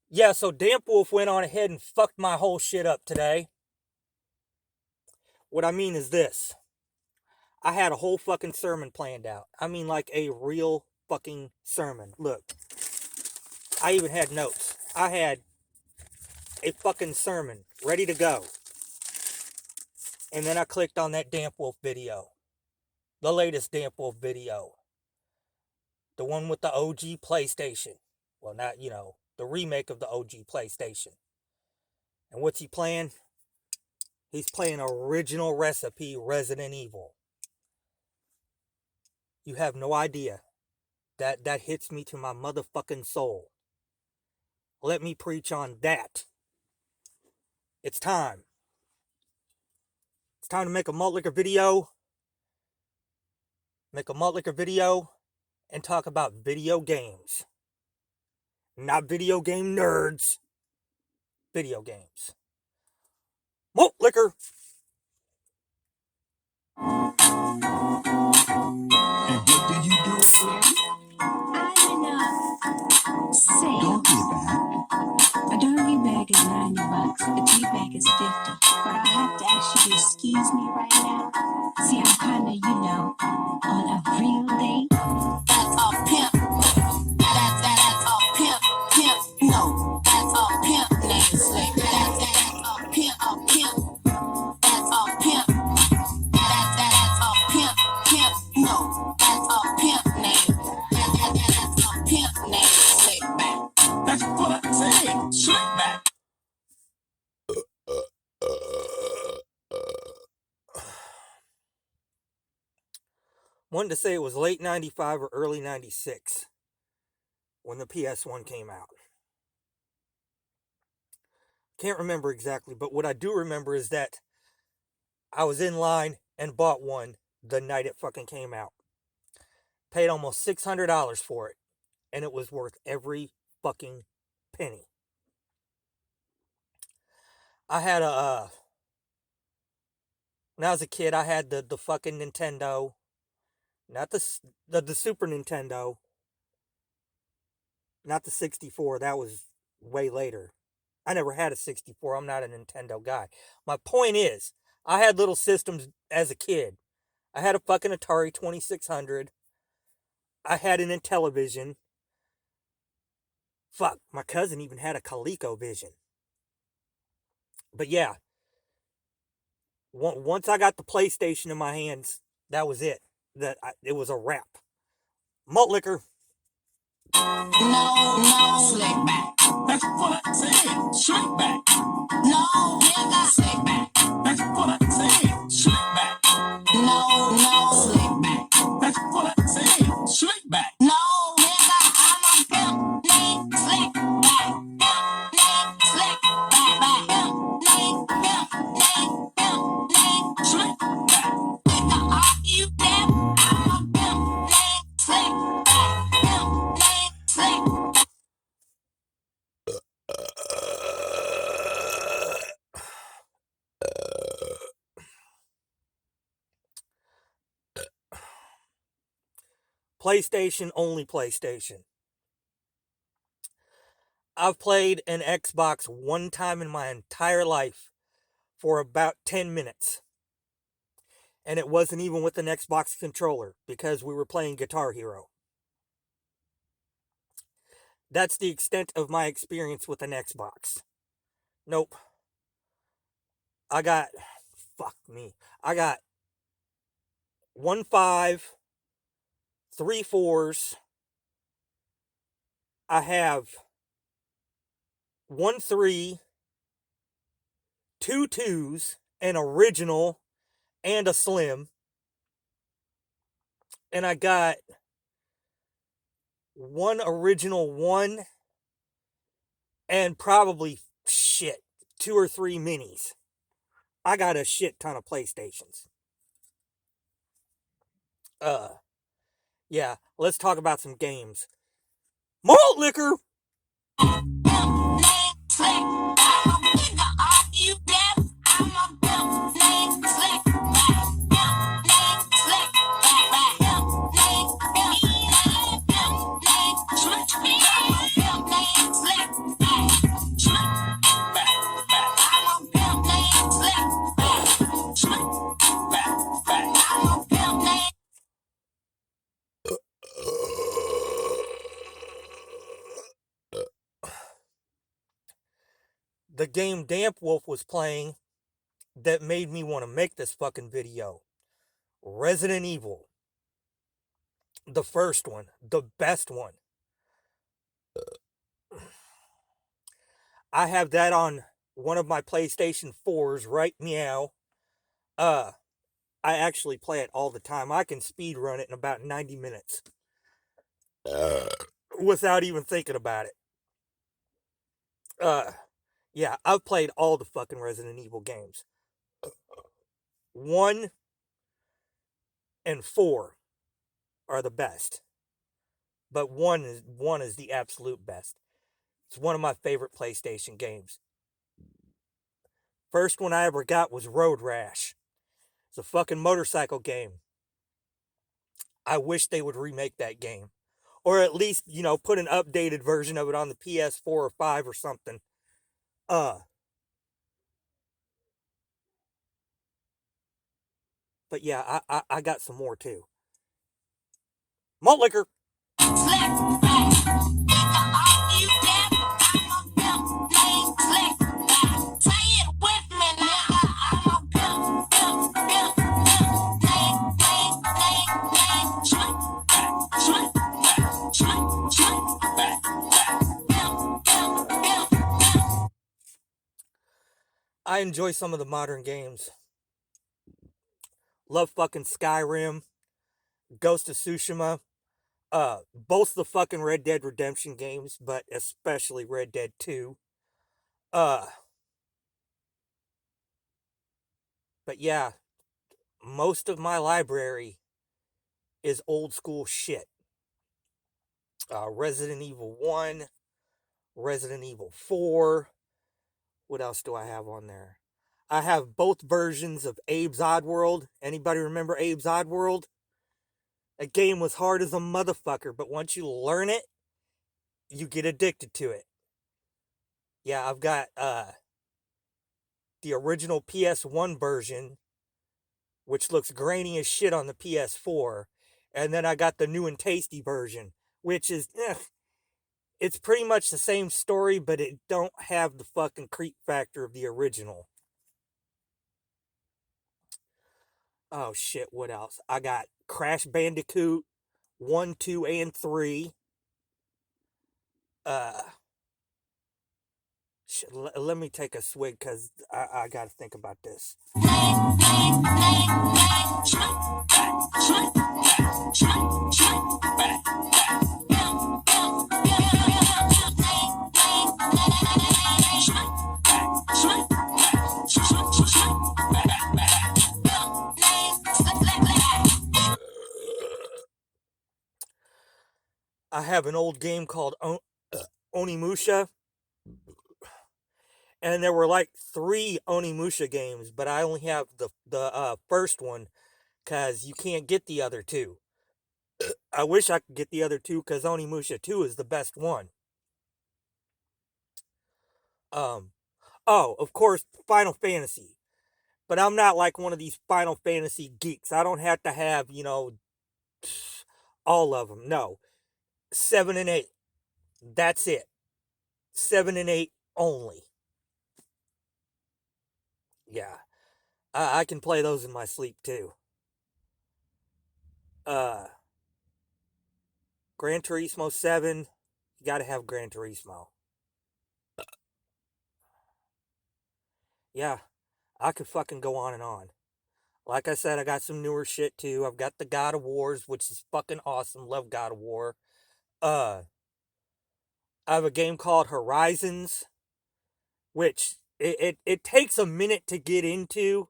Yeah, so Damp Wolf went on ahead and fucked my whole shit up today. What I mean is this. I had a whole fucking sermon planned out. I mean, like a real fucking sermon. Look, I even had notes. I had a fucking sermon ready to go. And then I clicked on that Damp Wolf video. The latest Damp Wolf video. The one with the OG PlayStation. Well, not, the remake of the OG PlayStation. And what's he playing? He's playing original recipe Resident Evil. You have no idea. That hits me to my motherfucking soul. Let me preach on that. It's time. It's time to make a malt liquor video. Make a malt liquor video and talk about video games. Not video game nerds. Video games. Malt liquor. And what did you do again? Sale. Doggy bag. A doggy bag is $90. A tea bag is $50. But I have to ask you to excuse me right now. See, I'm kinda, on a real date. That's all pimp. That's all pimp. Pimp. No. That's all pimp. Name slick. That's all pimp. All pimp. That's all pimp. That's all pimp. Pimp. No. That's all pimp. Name. That's all pimp. Name slick back. That's what I said. Slick back. Wanted to say it was late 95 or early 96 when the PS1 came out. Can't remember exactly, but what I do remember is that I was in line and bought one the night it fucking came out. Paid almost $600 for it, and it was worth every fucking penny. I had when I was a kid, I had the fucking Nintendo, not the Super Nintendo, not the 64. That was way later. I never had a 64. I'm not a Nintendo guy. My point is, I had little systems as a kid. I had a fucking Atari 2600. I had an Intellivision. Fuck, my cousin even had a ColecoVision. But yeah, once I got the PlayStation in my hands, that was it. It was a wrap. Malt liquor. No, slick back. That's what I said. Slick back. No, nigga, slick back. That's what I said. Slick back. No, slick back. That's what I said. Slick back. No, nigga, I'm a pimp. Name slick back. Pimp, name slick back. Pimp, name Slick back. nigga, are you deaf? I'm a pimp. Name slick back. Pimp, name slick. PlayStation, only PlayStation. I've played an Xbox one time in my entire life for about 10 minutes. And it wasn't even with an Xbox controller because we were playing Guitar Hero. That's the extent of my experience with an Xbox. Nope. I got 1 5, 3 4s. I have 1 3, 2 2s, an original, and a slim. And I got 1 original 1 and probably 2 or 3 minis. I got a shit ton of PlayStations. Yeah, let's talk about some games. Malt liquor! Pimp, name slick. I'm a nigga, are you deaf? I'm a pimp. Name slick back. Pimp, name slick back. Pimp, name slick back. Pimp, name slick back. the game Damp Wolf was playing that made me want to make this fucking video. Resident Evil. The first one. The best one. I have that on one of my PlayStation 4s right meow. I actually play it all the time. I can speed run it in about 90 minutes. Without even thinking about it. Yeah, I've played all the fucking Resident Evil games. 1 and 4 are the best. But 1 is the absolute best. It's one of my favorite PlayStation games. First one I ever got was Road Rash. It's a fucking motorcycle game. I wish they would remake that game. Or at least, put an updated version of it on the PS4 or 5 or something. But yeah, I got some more too. Malt liquor. I enjoy some of the modern games. Love fucking Skyrim, Ghost of Tsushima, both the fucking Red Dead Redemption games, but especially Red Dead 2. But yeah, most of my library is old school shit. Resident Evil 1, Resident Evil 4. What else do I have on there? I have both versions of Abe's Oddworld. Anybody remember Abe's Oddworld? That game was hard as a motherfucker, but once you learn it, you get addicted to it. Yeah, I've got the original PS1 version, which looks grainy as shit on the PS4, and then I got the new and tasty version, which is, it's pretty much the same story, but it don't have the fucking creep factor of the original. Oh shit, what else? I got Crash Bandicoot 1, 2, and 3. Let me take a swig because I gotta think about this. I have an old game called Onimusha. And there were like 3 Onimusha games, but I only have the first one because you can't get the other 2. I wish I could get the other 2 because Onimusha 2 is the best one. Oh, of course, Final Fantasy. But I'm not like one of these Final Fantasy geeks. I don't have to have, all of them. No. 7 and 8. That's it. 7 and 8 only. Yeah. I can play those in my sleep too. Gran Turismo 7. You gotta have Gran Turismo. Yeah. I could fucking go on and on. Like I said, I got some newer shit too. I've got the God of Wars, which is fucking awesome. Love God of War. I have a game called Horizons, which it takes a minute to get into,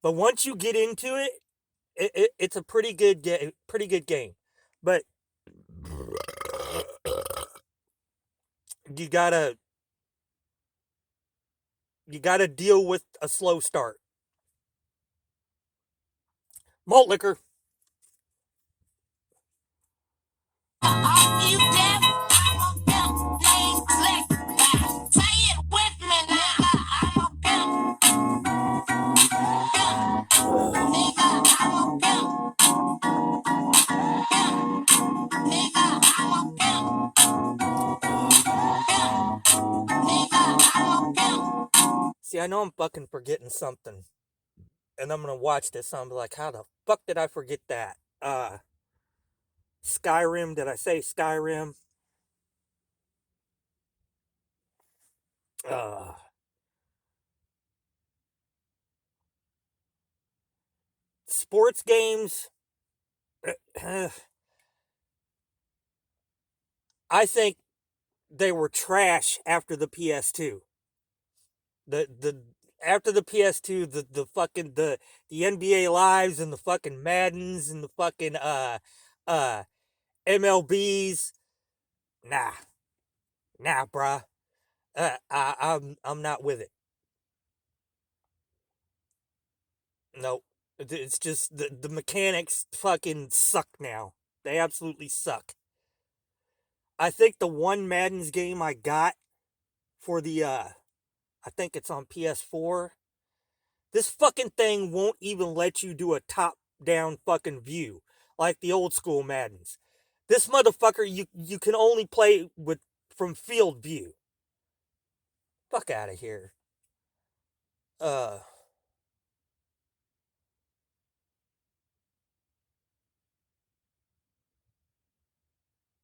but once you get into it, it's a pretty good game. But you gotta deal with a slow start. Malt liquor. Nigga, See, I know I'm fucking forgetting something. And I'm gonna watch this and I'm like, how the fuck did I forget that? Skyrim, did I say Skyrim? Sports games. I think they were trash after the PS2. The after the PS2, the fucking the NBA Lives and the fucking Maddens and the fucking MLBs. Nah, bruh. I'm not with it. Nope. It's just the mechanics fucking suck now. They absolutely suck. I think the one Madden's game I got for the I think it's on PS4. This fucking thing won't even let you do a top down fucking view like the old school Maddens. This motherfucker you can only play with from field view. Fuck out of here. I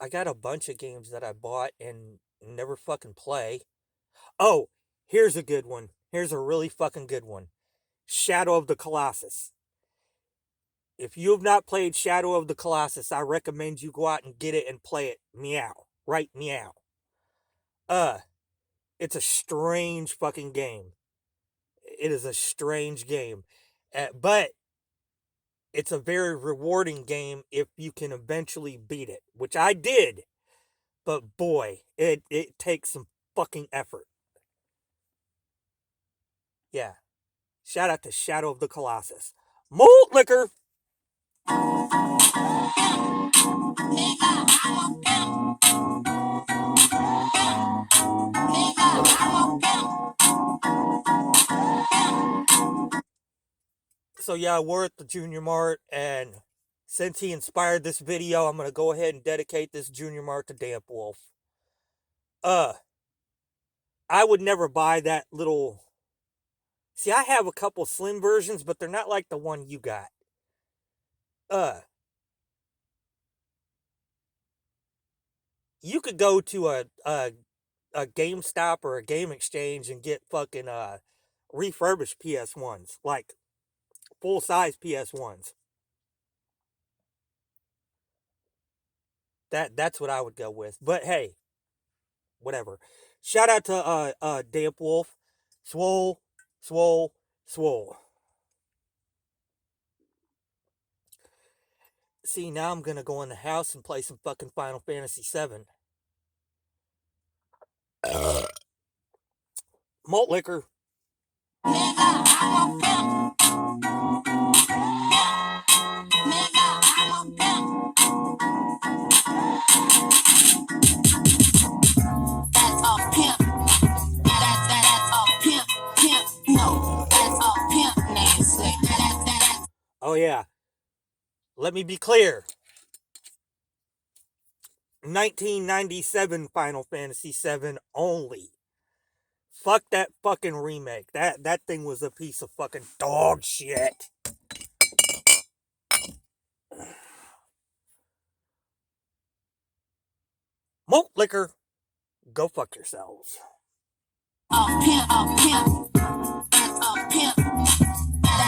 got a bunch of games that I bought and never fucking play. Oh, here's a good one. Here's a really fucking good one. Shadow of the Colossus. If you have not played Shadow of the Colossus, I recommend you go out and get it and play it. Meow. Right, meow. It's a strange fucking game. It is a strange game. But it's a very rewarding game if you can eventually beat it, which I did. But boy, it takes some fucking effort. Yeah. Shout out to Shadow of the Colossus. Malt liquor! So yeah, we're at the Junior Mart, and since he inspired this video, I'm gonna go ahead and dedicate this Junior Mart to Damp Wolf. I would never buy that little... See, I have a couple slim versions, but they're not like the one you got. You could go to a GameStop or a Game Exchange and get fucking refurbished PS1s, like full-size PS1s. That's what I would go with. But hey, whatever. Shout out to Damp Wolf. Swole. See, now I'm gonna go in the house and play some fucking Final Fantasy VII. Malt liquor. Oh yeah. Let me be clear. 1997 Final Fantasy VII only. Fuck that fucking remake. That thing was a piece of fucking dog shit. Malt liquor. Go fuck yourselves.